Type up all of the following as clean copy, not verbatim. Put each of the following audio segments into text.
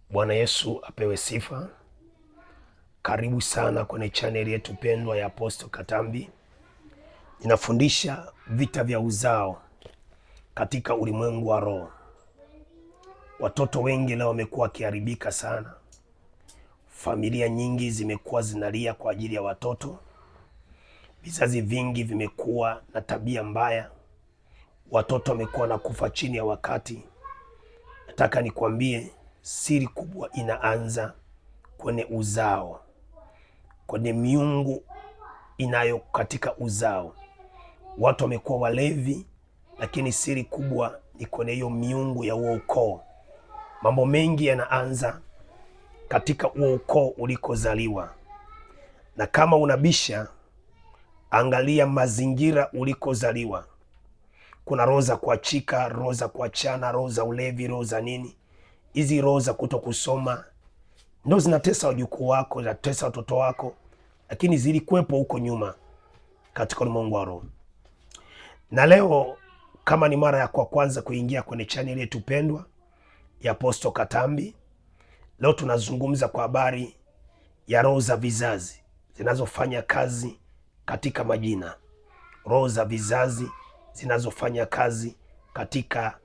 Bwana Yesu apewe sifa. Karibu sana kwenye chaneli yetu pendwa ya Apostle Katambi. Ninafundisha vita vya uzao katika ulimwengu wa roho. Watoto wengi leo wamekuwa wakiharibika sana. Familia nyingi zimekuwa zinalia kwa ajili ya watoto. Vizazi vingi vimekuwa na tabia mbaya. Watoto wamekuwa na kufa chini ya wakati. Nataka nikwambie siri kubwa inaanza kwenye uzao, kwenye miungu inayo katika uzao. Watu wamekuwa walevi, lakini siri kubwa ni kwenye hiyo miungu ya huo ukoo. Mambo mengi yanaanza katika huo ukoo ulikozaliwa, na kama unabisha, angalia mazingira ulikozaliwa. Kuna roho za kuachika, roho za kuachana, roho za ulevi, roho za nini. Hizi roho za kuto kusoma ndio zinatesa wajukuu wako, zinatesa watoto wako, lakini zilikuwepo huko nyuma katika ulimwengu wa roho. Na leo kama ni mara ya kwa kwanza kuingia kwenye channel yetu pendwa ya Apostle Katambi, leo tunazungumza kwa habari ya roho za vizazi zinazofanya kazi katika majina. Roho za vizazi zinazofanya kazi katika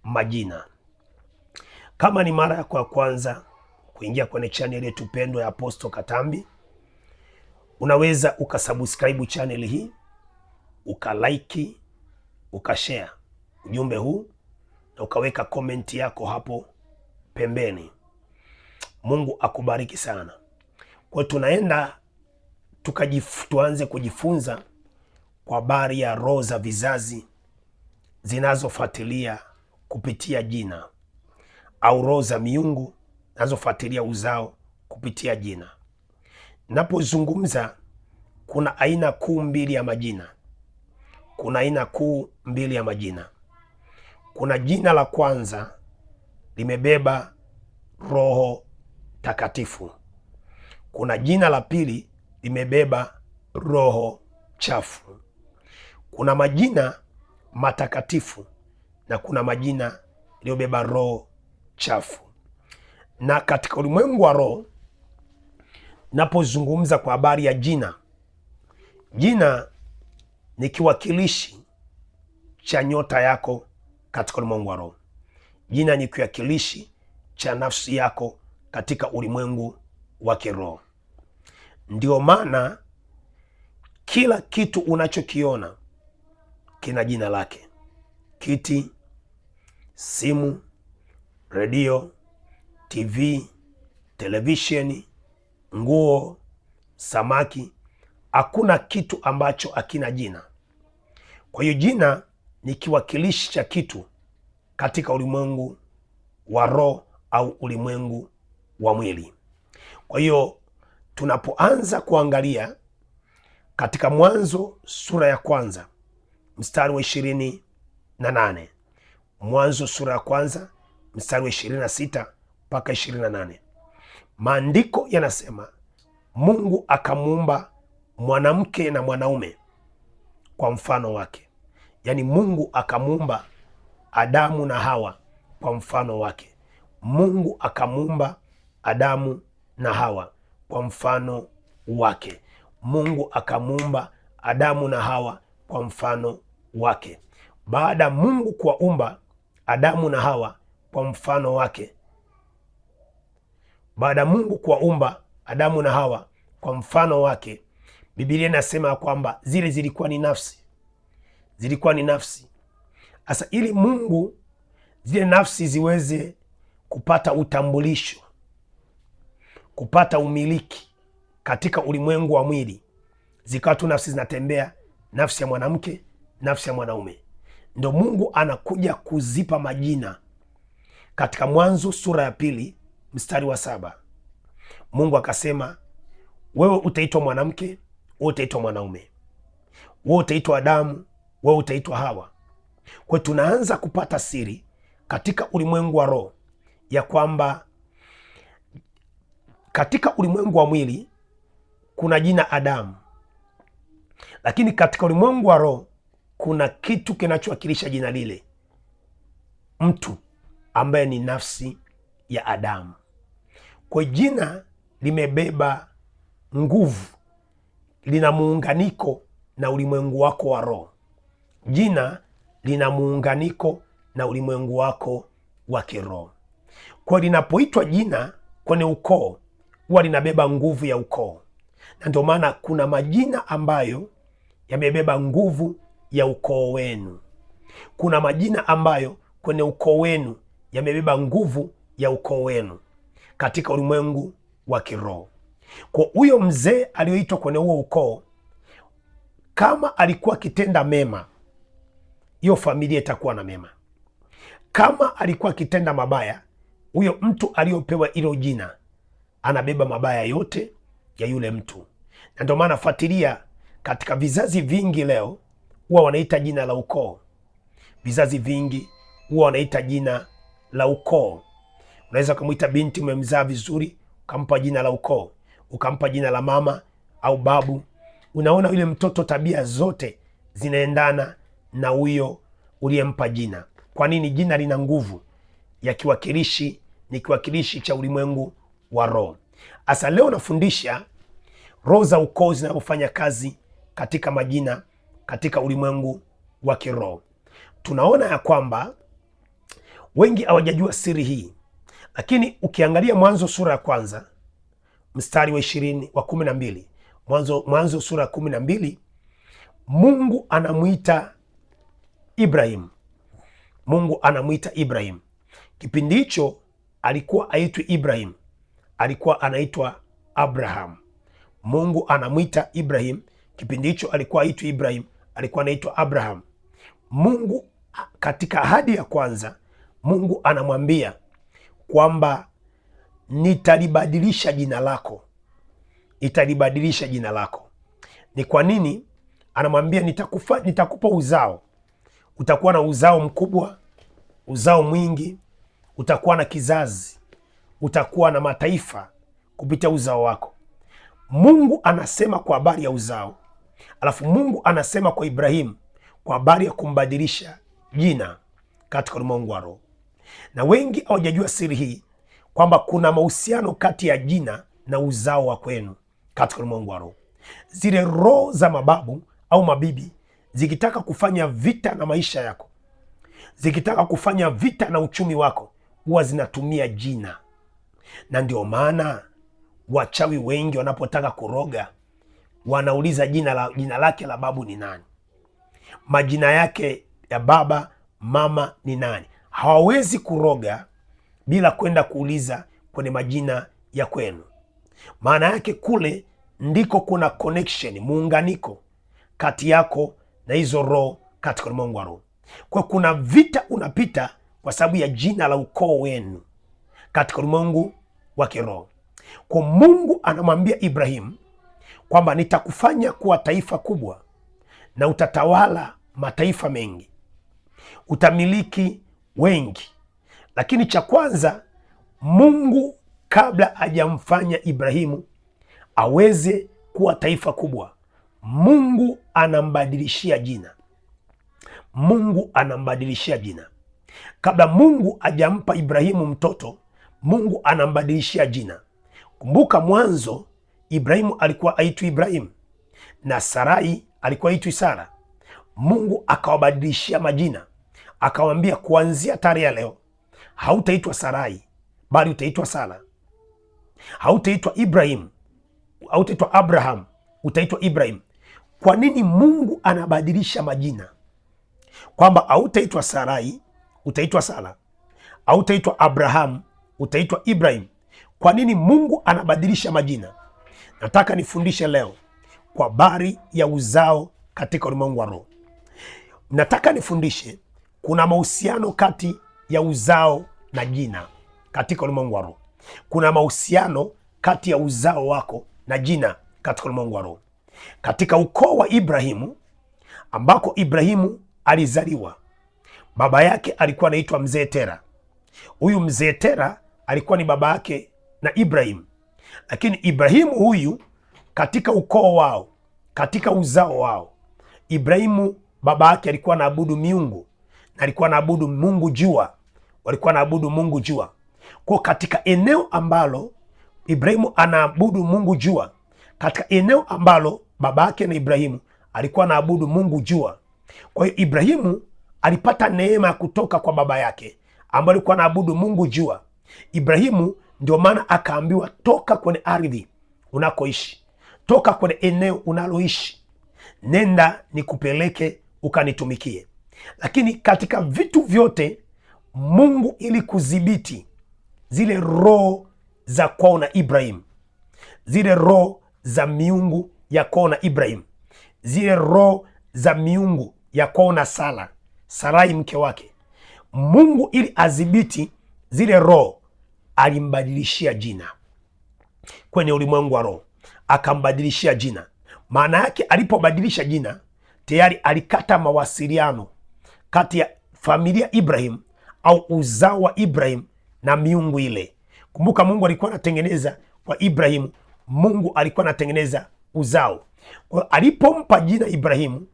majina. Kama ni mara ya kwa kwanza kuingia kwenye channel yetu pendwa ya Apostle Katambi, unaweza ukasubscribe channel hii, ukalike, ukashare ujumbe huu na ukaweka comment yako hapo pembeni. Mungu akubariki sana. Kwa tunaenda tuanze kujifunza kwa habari ya roho za vizazi zinazofuatilia kupitia jina, au roho za miungu zinazofuatilia uzao kupitia jina. Napozungumza, kuna aina kuu mbili ya majina. Kuna aina kuu mbili ya majina. Kuna jina la kwanza limebeba Roho Takatifu. Kuna jina la pili limebeba roho chafu. Kuna majina matakatifu na kuna majina yaliyobeba roho chafu. Na katika ulimwengu wa roho, napozungumza kwa habari ya jina, jina ni kiwakilishi cha nyota yako katika ulimwengu wa roho. Jina ni kiwakilishi cha nafsi yako katika ulimwengu wa kiroho. Ndio maana kila kitu unachokiona kina jina lake. Kiti, simu, redio, TV, televisheni, nguo, samaki, hakuna kitu ambacho hakina jina. Kwa hiyo jina ni kiwakilishi cha kitu katika ulimwengu wa roho au ulimwengu wa mwili. Kwa hiyo tunapoanza kuangalia katika Mwanzo sura ya kwanza mstari wa 28, Mwanzo sura ya kwanza mstari wa 26 mpaka 28, maandiko yanasema Mungu akamuumba mwanamke na mwanaume kwa mfano wake. Yaani Mungu akamuumba Adamu na Hawa kwa mfano wake. Mungu akamuumba Adamu na Hawa kwa mfano wake. Mungu akamuumba Adamu na Hawa kwa mfano wake. Baada Mungu kuwaumba Adamu na Hawa kwa mfano wake, baada Mungu kuwaumba Adamu na Hawa kwa mfano wake, Biblia inasema kwamba zile zilikuwa ni nafsi, zilikuwa ni nafsi. Sasa ili Mungu zile nafsi ziweze kupata utambulisho, kupata umiliki katika ulimwengu wa mwili, zikawa tu nafsi zinatembea, nafsi ya mwanamke, nafsi ya mwanaume. Ndio Mungu anakuja kuzipa majina katika Mwanzo sura ya pili mstari wa 7. Mungu akasema, wewe utaitwa mwanamke, wewe utaitwa mwanaume, wewe utaitwa Adamu, wewe utaitwa Hawa. Kwa tunaanza kupata siri katika ulimwengu wa roho ya kwamba katika ulimwengu wa mwili kuna jina Adamu, lakini katika ulimwengu wa roho kuna kitu kinachowakilisha jina lile, mtu ambaye ni nafsi ya Adamu. Kwa jina limebeba nguvu, lina muunganiko na ulimwengu wako wa roho. Jina lina muunganiko na ulimwengu wako wa kiroho. Kwa linapoitwa jina kwenye ukoo, huwa linabeba nguvu ya ukoo, na ndio maana kuna majina ambayo yamebeba nguvu ya ukoo wenu. Kuna majina ambayo kwenye ukoo wenu yamebeba nguvu ya ukoo wenu katika ulimwengu wa kiroho. Kwa huyo mzee aliyoitwa kwenye huo ukoo, kama alikuwa akitenda mema, hiyo familia itakuwa na mema. Kama alikuwa akitenda mabaya, huyo mtu aliyopewa hilo jina anabeba mabaya yote ya yule mtu. Na ndio maana fuatilia, katika vizazi vingi leo huwa wanaita jina la ukoo. Vizazi vingi huwa wanaita jina la ukoo. Unaweza ukamwita binti umemzaa vizuri, ukampa jina la ukoo, ukampa jina la mama au babu. Unaona yule mtoto tabia zote zinaendana na huyo uliyempa jina. Kwa nini? Jina lina nguvu ya kiwakilishi, ni kiwakilishi cha ulimwengu wa roho. Asa leo nafundisha roho za ukoo zinapofanya kazi katika majina, katika ulimwengu wa kiroho. Tunaona ya kwamba wengi hawajajua siri hii, lakini ukiangalia Mwanzo sura ya kwanza mstari wa 12, Mwanzo sura ya 12, Mungu anamwita Ibrahim. Mungu anamwita Ibrahim. Kipindi hicho alikuwa aitwi Ibrahim, alikuwa anaitwa Abraham. Mungu anamwita Ibrahim, kipindi hicho alikuwa aitwi Ibrahim, alikuwa anaitwa Abraham. Mungu katika ahadi ya kwanza, Mungu anamwambia kwamba nitalibadilisha jina lako, nitalibadilisha jina lako. Ni kwa nini? Anamwambia nitakupa uzao, utakuwa na uzao mkubwa, uzao mwingi, utakuwa na kizazi, utakuwa na mataifa kupitia uzao wako. Mungu anasema kwa habari ya uzao, alafu Mungu anasema kwa Ibrahimu kwa habari ya kumbadilisha jina katika ulimwengu wa roho. Na wengi hawajajua siri hii, kwamba kuna mahusiano kati ya jina na uzao wa kwenu katika ulimwengu wa roho. Zile roho za mababu au mabibi zikitaka kufanya vita na maisha yako, zikitaka kufanya vita na uchumi wako, huwa zinatumia jina. Na ndio maana wachawi wengi wanapotaka kuroga wanauliza jina lake la babu ni nani, majina yake ya baba mama ni nani. Hawawezi kuroga bila kwenda kuuliza kwenye majina ya kwenu. Maana yake kule ndiko kuna connection, muunganiko kati yako na hizo roho katika ulimwengu wa roho. Kwa kuna vita unapita kwa sababu ya jina la ukoo wenu katika ulimwengu wa kiroho. Kwa Mungu anamwambia Ibrahimu kwamba nitakufanya kuwa taifa kubwa na utatawala mataifa mengi, utamiliki wengi. Lakini cha kwanza, Mungu kabla hajamfanya Ibrahimu aweze kuwa taifa kubwa, Mungu anambadilishia jina. Mungu anambadilishia jina. Kabla Mungu hajampa Ibrahimu mtoto, Mungu anambadilishia jina. Kumbuka mwanzo Ibrahimu alikuwa aitwi Ibrahimu na Sarai alikuwa aitwi Sara. Mungu akawabadilishia majina, akawambia kuanzia tarehe ya leo hautaitwa Sarai bali utaitwa Sara. Hautaitwa Ibrahim, hautaitwa Abraham, utaitwa Ibrahim. Kwa nini Mungu anabadilisha majina? Kwamba hautaitwa Sarai, utaitwa Sara. Hautaitwa Abraham, utaitwa Ibrahim. Kwa nini Mungu anabadilisha majina? Nataka nifundishe leo kwa habari ya uzao katika ulimwengu wa roho. Nataka nifundishe kuna mahusiano kati ya uzao na jina katika ulimwengu wa roho. Kuna mahusiano kati ya uzao wako na jina katika ulimwengu wa roho. Katika ukoo wa Ibrahimu ambako Ibrahimu alizaliwa, baba yake alikuwa anaitwa Mzee Tera. Huyu Mzee Tera alikuwa ni baba yake na Ibrahimu. Lakini Ibrahimu huyu katika ukoo wao, katika uzao wao, Ibrahimu baba yake alikuwa anaabudu miungu na alikuwa anaabudu mungu jua, walikuwa anaabudu mungu jua. Kwa katika eneo ambalo Ibrahimu anaabudu Mungu jua, katika eneo ambalo baba yake na Ibrahimu alikuwa anaabudu Mungu jua. Kwa hiyo Ibrahimu alipata neema ya kutoka kwa baba yake ambaye alikuwa anaabudu Mungu jua. Ibrahimu ndio maana akaambiwa, toka kwenye ardhi unakoishi, toka kwenye eneo unaloishi, nenda nikupeleke ukanitumikie. Lakini katika vitu vyote Mungu, ili kudhibiti zile roho za kwao na Ibrahim, zile roho za miungu ya kwao na Ibrahim, zile roho za miungu ya kwao na Sarai mke wake, Mungu ili adhibiti zile roho alimbadilishia jina kwenye ulimwengu wa roho, akambadilishia jina. Maana yake alipobadilisha jina, tayari alikata mawasiliano kati ya familia Ibrahim au uzao wa Ibrahim na miungu ile. Kumbuka, Mungu alikuwa anatengeneza kwa Ibrahimu, Mungu alikuwa anatengeneza uzao. Kwa alipompa jina Ibrahimu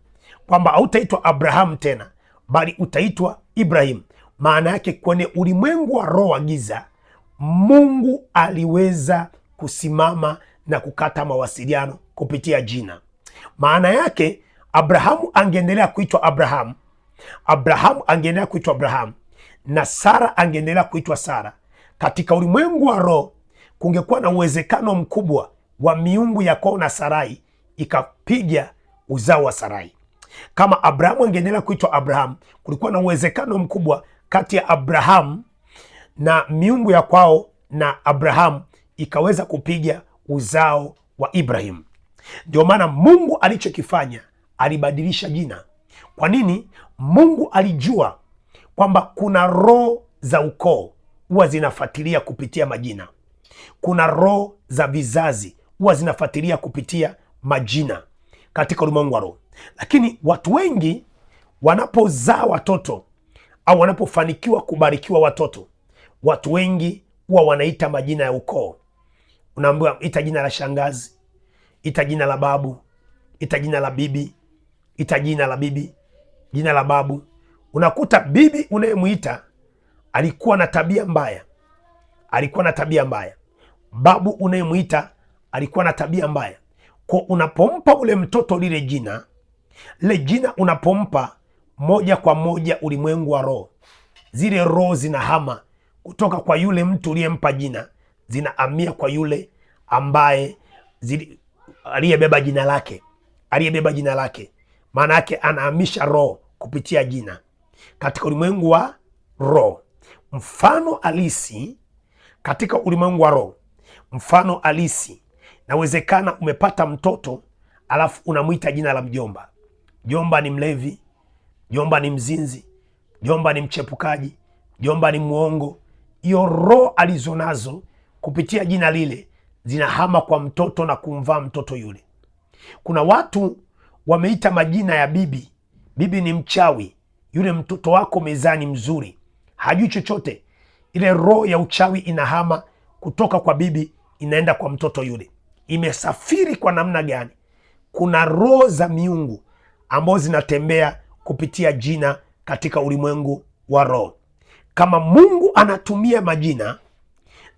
kwamba hautaitwa Abrahamu tena, bali utaitwa Ibrahim, maana yake kwenye ulimwengu wa roho wa giza Mungu aliweza kusimama na kukata mawasiliano kupitia jina. Maana yake Abrahamu angeendelea kuitwa Abrahamu, Abrahamu angeendelea kuitwa Abrahamu, na Sara angeendelea kuitwa Sara. Katika ulimwengu wa roho kungekuwa na uwezekano mkubwa wa miungu ya kwao na Sarai ikapiga uzao wa Sarai. Kama Abrahamu angeendelea kuitwa Abrahamu, kulikuwa na uwezekano mkubwa kati ya Abrahamu na miungu ya kwao na Abrahamu ikaweza kupiga uzao wa Ibrahim. Ndio maana Mungu alichokifanya, alibadilisha jina. Kwa nini? Mungu alijua kwamba kuna roho za ukoo huwa zinafuatilia kupitia majina, kuna roho za vizazi huwa zinafuatilia kupitia majina katika ulimwengu wa roho. Lakini watu wengi wanapozaa watoto au wanapofanikiwa kubarikiwa watoto, watu wengi huwa wanaita majina ya ukoo. Unaambiwa ita jina la shangazi, ita jina la babu, ita jina la bibi, ita jina la bibi, jina la babu. Unakuta bibi unayemwita alikuwa na tabia mbaya, alikuwa na tabia mbaya. Babu unayemwita alikuwa na tabia mbaya. Kwa unapompa ule mtoto lile jina unapompa, moja kwa moja ulimwengu wa roho, zile roho zinahama kutoka kwa yule mtu uliyempa jina, zinahamia kwa yule ambaye aliyebeba jina lake, aliyebeba jina lake. Maana yake anahamisha roho kupitia jina katika ulimwengu wa roho. Mfano halisi katika ulimwengu wa roho, mfano halisi, nawezekana umepata mtoto alafu unamwita jina la mjomba. Jomba ni mlevi, jomba ni mzinzi, jomba ni mchepukaji, jomba ni muongo. Hiyo roho alizonazo kupitia jina lile zinahama kwa mtoto na kumvaa mtoto yule. Kuna watu wameita majina ya bibi. Bibi ni mchawi, yule mtoto wako mezani mzuri, hajui chochote. Ile roho ya uchawi inahama kutoka kwa bibi inaenda kwa mtoto yule. Imesafiri kwa namna gani? Kuna roho za miungu ambazo zinatembea kupitia jina katika ulimwengu wa roho. Kama Mungu anatumia majina,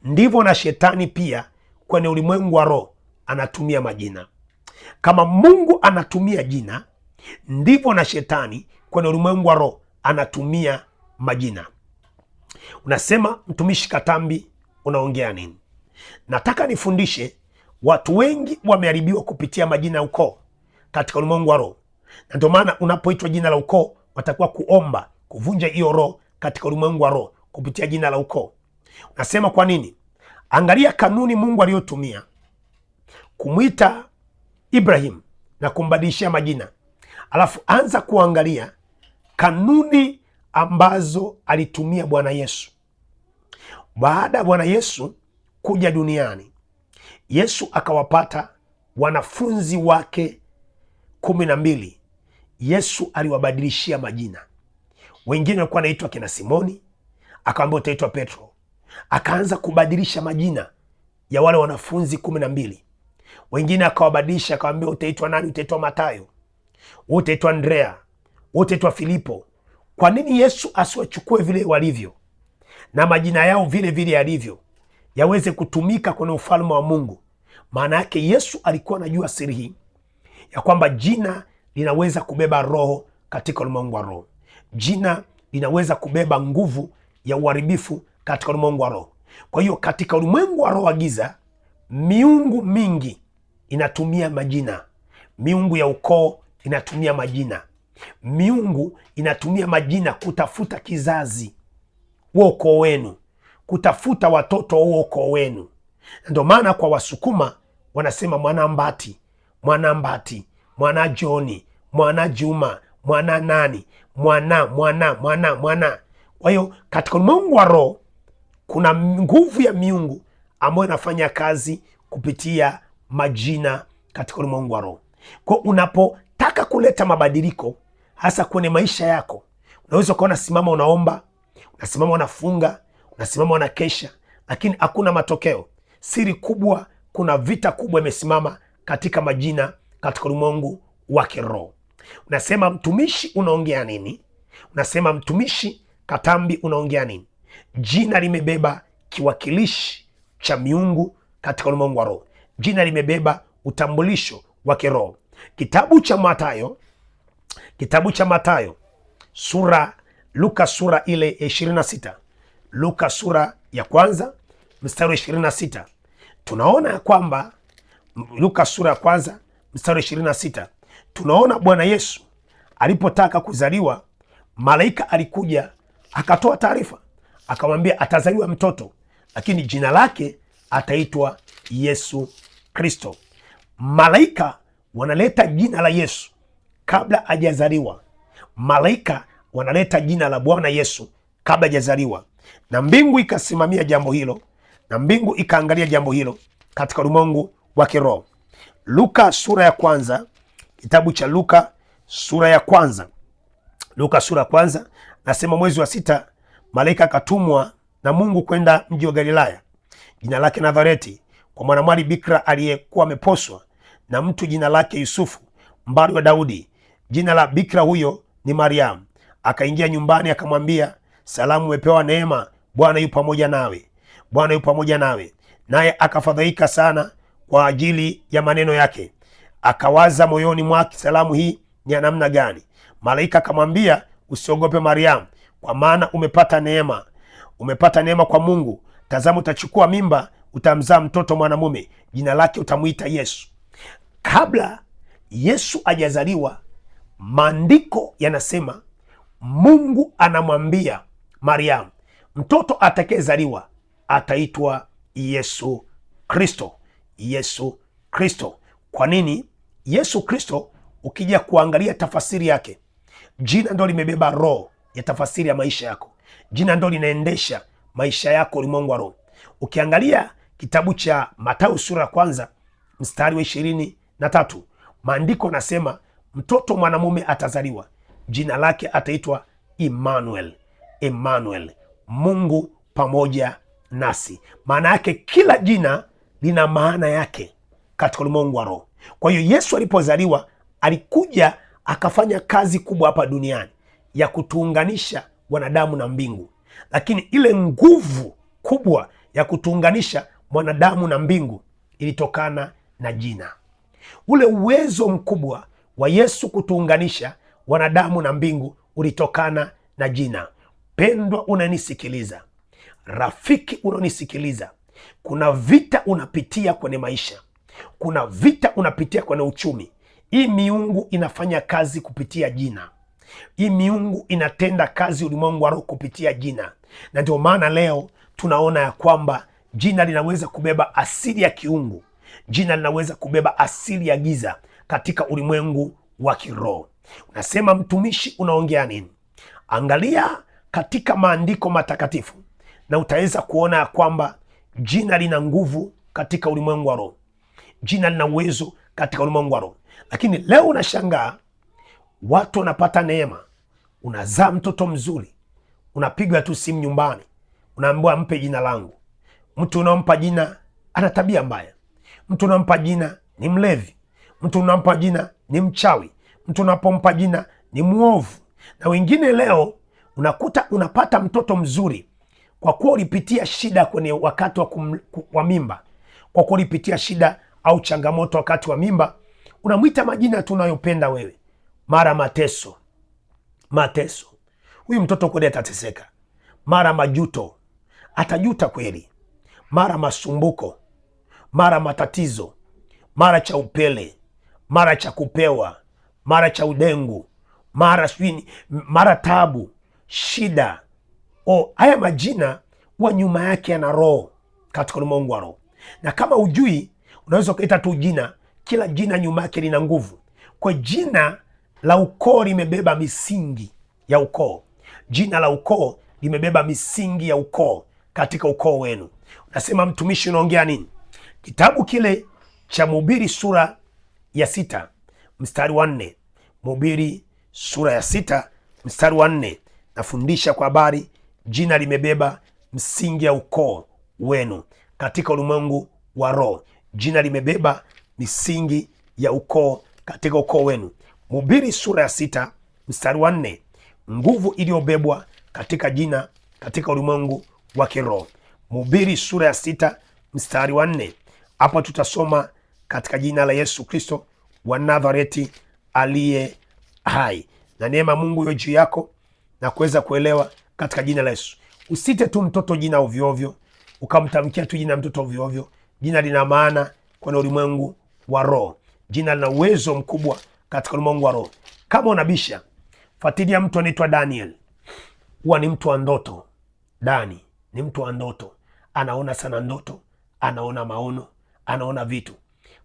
ndivyo na shetani pia kwenye ulimwengu wa roho anatumia majina. Kama Mungu anatumia jina, ndivyo na shetani kwenye ulimwengu wa roho anatumia majina. Unasema, mtumishi Katambi, unaongea nini? Nataka nifundishe, watu wengi wameharibiwa kupitia majina ya ukoo katika ulimwengu wa roho, na ndio maana unapoitwa jina la ukoo watakuwa kuomba kuvunja hiyo roho katika ulimwengu wa roho kupitia jina la ukoo. Unasema kwa nini? Angalia kanuni Mungu aliyotumia kumwita Ibrahim na kumbadilishia majina, alafu anza kuangalia kanuni ambazo alitumia Bwana Yesu. Baada ya Bwana Yesu kuja duniani, Yesu akawapata wanafunzi wake 12. Yesu aliwabadilishia majina. Wengine walikuwa wanaitwa kina Simoni, akawaambia utaitwa Petro. Akaanza kubadilisha majina ya wale wanafunzi 12. Wengine akawabadilisha, akawaambia utaitwa nani? Utaitwa Matayo, utaitwa Andrea, utaitwa Filipo. Kwa nini Yesu asiwachukue vile walivyo na majina yao vile vile yalivyo, yaweze kutumika kwenye ufalme wa Mungu. Maana yake Yesu alikuwa anajua siri hii ya kwamba jina linaweza kubeba roho katika ulimwengu wa roho. Jina linaweza kubeba nguvu ya uharibifu katika ulimwengu wa roho. Kwa hiyo katika ulimwengu wa roho wa giza, miungu mingi inatumia majina. Miungu ya ukoo inatumia majina. Miungu inatumia majina kutafuta kizazi wa ukoo wenu, kutafuta watoto wa ukoo wenu. Ndio maana kwa Wasukuma wanasema mwana Mbati, mwana Mbati, mwana Joni, mwana Juma, mwana nani, mwana. Kwa hiyo katika ulimwengu wa roho kuna nguvu ya miungu ambayo inafanya kazi kupitia majina katika ulimwengu wa roho. Kwa unapotaka kuleta mabadiliko hasa kwenye maisha yako, unaweza ukaona simama unaomba, unasimama unafunga, unasimama unakesha, lakini hakuna matokeo. Siri kubwa, kuna vita kubwa imesimama katika majina katika ulimwengu wa kiroho. Unasema mtumishi, unaongea nini? Unasema mtumishi Katambi, unaongea nini? Jina limebeba kiwakilishi cha miungu katika ulimwengu wa roho. Jina limebeba utambulisho wa kiroho. Kitabu cha Mathayo Luka sura ile 26, Luka sura ya kwanza mstari wa 26, tunaona ya kwamba Luka sura ya kwanza mstari wa 26, tunaona Bwana Yesu alipotaka kuzaliwa, malaika alikuja akatoa taarifa, akamwambia atazaliwa mtoto, lakini jina lake ataitwa Yesu Kristo. Malaika wanaleta jina la Yesu kabla hajazaliwa. Malaika wanaleta jina la Bwana Yesu kabla hajazaliwa, na mbingu ikasimamia jambo hilo, na mbingu ikaangalia jambo hilo katika ulimwengu wa kiroho. Luka sura ya kwanza, kitabu cha Luka sura ya kwanza, Luka sura ya kwanza nasema, mwezi wa 6 malaika akatumwa na Mungu kwenda mji wa Galilaya, jina lake Nazareti, kwa mwanamwali bikira aliyekuwa ameposwa na mtu jina lake Yusufu, mbari wa Daudi. Jina la bikira huyo ni Mariamu. Akaingia nyumbani, akamwambia, salamu, umepewa neema, Bwana yu pamoja nawe, Bwana yu pamoja nawe. Naye akafadhaika sana kwa ajili ya maneno yake, akawaza moyoni mwake, salamu hii ni ya namna gani? Malaika akamwambia, usiogope Mariamu, kwa maana umepata neema kwa Mungu. Tazama, utachukua mimba, utamzaa mtoto mwanamume, jina lake utamwita Yesu. Kabla Yesu hajazaliwa, maandiko yanasema Mungu anamwambia Mariamu, mtoto atakayezaliwa ataitwa Yesu Kristo. Yesu Kristo. Kwa nini Yesu Kristo? Ukija kuangalia tafasiri yake, jina ndo limebeba roho ya tafasiri ya maisha yako. Jina ndo linaendesha maisha yako ulimwengu wa roho. Ukiangalia kitabu cha Mathayo sura ya kwanza mstari wa 23, maandiko nasema mtoto mwanamume atazaliwa, jina lake ataitwa Emmanuel. Emmanuel, Mungu pamoja nasi. Maana yake kila jina lina maana yake katika ulimwengu wa roho. Kwa hiyo Yesu alipozaliwa, alikuja akafanya kazi kubwa hapa duniani ya kutuunganisha wanadamu na mbingu, lakini ile nguvu kubwa ya kutuunganisha mwanadamu na mbingu ilitokana na jina. Ule uwezo mkubwa wa Yesu kutuunganisha wanadamu na mbingu ulitokana na jina. Pendwa unanisikiliza, rafiki unanisikiliza, kuna vita unapitia kwenye maisha, kuna vita unapitia kwenye uchumi. Hii miungu inafanya kazi kupitia jina. Hii miungu inatenda kazi ulimwengu wa roho kupitia jina, na ndio maana leo tunaona ya kwamba jina linaweza kubeba asili ya kiungu, jina linaweza kubeba asili ya giza katika ulimwengu wa kiroho. Unasema mtumishi, unaongea nini? Angalia katika maandiko matakatifu na utaweza kuona ya kwamba jina lina nguvu katika ulimwengu wa roho. Jina lina uwezo katika ulimwengu wa roho. Lakini leo unashangaa watu wanapata neema, unazaa mtoto mzuri, unapigwa tu simu nyumbani, unaambiwa mpe jina langu. Mtu unampa jina ana tabia mbaya, mtu unampa jina ni mlevi, mtu unampa jina ni mchawi, mtu unapompa jina ni muovu. Na wengine leo unakuta unapata mtoto mzuri, kwa kuwa ulipitia shida kwenye wakati wa mimba, kwa kuwa ulipitia shida au changamoto wakati wa mimba, unamwita majina tunayopenda wewe. Mara mateso, mateso, huyu mtoto kweli atateseka. Mara majuto, atajuta kweli. Mara masumbuko, mara matatizo, mara cha upele, mara cha kupewa, mara cha udengu, mara swini, mara tabu, shida. Haya majina huwa nyuma yake yana roho katika ulimwengu wa roho, na kama ujui, unaweza ukaita tu jina. Kila jina nyuma yake lina nguvu. Kwa jina la ukoo limebeba misingi ya ukoo. Jina la ukoo limebeba misingi ya ukoo katika ukoo wenu. Unasema mtumishi, unaongea nini? Kitabu kile cha Mhubiri sura ya 6 mstari wa 4. Mhubiri sura ya 6 mstari wa 4, nafundisha kwa habari jina limebeba msingi ya ukoo wenu katika ulimwengu wa roho. Jina limebeba misingi ya ukoo katika ukoo wenu. Mhubiri sura ya 6 mstari wa 4, nguvu iliyobebwa katika jina katika ulimwengu wa kiroho. Mhubiri sura ya 6 mstari wa 4. Hapa tutasoma katika jina la Yesu Kristo wa Nazareti aliye hai, na neema Mungu iwe juu yako na kuweza kuelewa katika jina la Yesu. Usite tu mtoto jina ovyo ovyo, ukamtamkia tu jina mtoto ovyo ovyo. Jina lina maana kwenye ulimwengu wa roho. Jina lina uwezo mkubwa katika ulimwengu wa roho. Kama unabisha, fuatilia mtu anaitwa Daniel. Huwa ni mtu wa ndoto. Dani ni mtu wa ndoto, anaona sana ndoto, anaona maono, anaona vitu.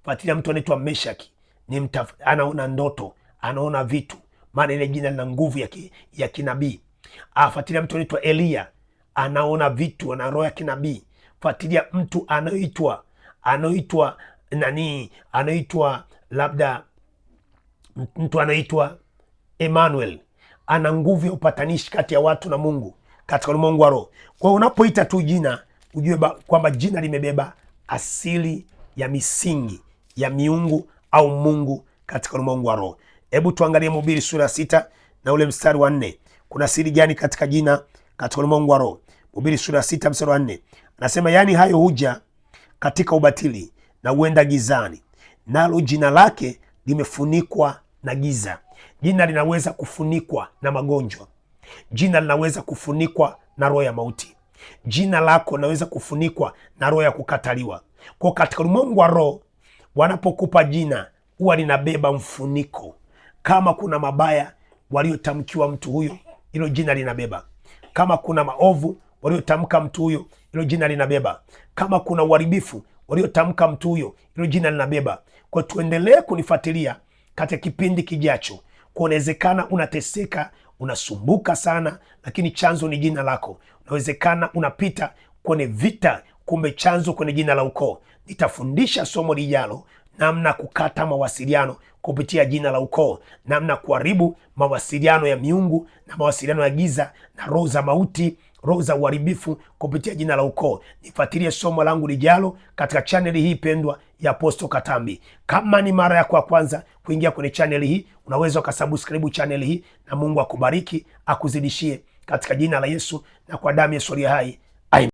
Fuatilia mtu anaitwa Meshaki, anaona ndoto, anaona vitu, maana ile jina lina nguvu ya kinabii. Fuatilia mtu anaitwa Elia, anaona vitu, ana roho ya kinabii. Fuatilia mtu anaitwa labda mtu anaitwa Emmanuel, ana nguvu ya upatanishi kati ya watu na Mungu katika ulimwengu wa roho. Kwa hiyo unapoita tu jina, ujue kwamba jina limebeba asili ya misingi ya miungu au Mungu katika ulimwengu wa roho. Hebu tuangalie Mhubiri sura ya 6 na ule mstari wa 4. Kuna siri gani katika jina katika ulimwengu wa roho? Mhubiri sura ya 6 mstari wa 4 anasema, yaani hayo huja katika ubatili na huenda gizani, nalo jina lake limefunikwa na giza. Jina linaweza kufunikwa na magonjwa. Jina linaweza kufunikwa na roho ya mauti. Jina lako linaweza kufunikwa na roho ya kukataliwa. Kwa katika ulimwengu wa roho, wanapokupa jina huwa linabeba mfuniko. Kama kuna mabaya waliotamkiwa mtu huyo, hilo jina linabeba. Kama kuna maovu waliotamka mtu huyo, hilo jina linabeba. Kama kuna uharibifu waliotamka mtu huyo, hilo jina linabeba. Kwa tuendelee kunifuatilia katika kipindi kijacho. Kwa unawezekana unateseka, unasumbuka sana, lakini chanzo ni jina lako. Unawezekana unapita kwenye vita, kumbe chanzo kwenye jina la ukoo. Nitafundisha somo lijalo namna kukata mawasiliano kupitia jina la ukoo, namna kuharibu mawasiliano ya miungu na mawasiliano ya giza na roho za mauti, roho za uharibifu kupitia jina la ukoo. Nifuatilie somo langu lijalo katika chaneli hii pendwa ya Apostle Katambi. Kama ni mara yako ya kwanza kuingia kwenye chaneli hii, unaweza ukasubscribe chaneli hii, na Mungu akubariki, akuzidishie katika jina la Yesu na kwa damu ya Yesu aliye hai.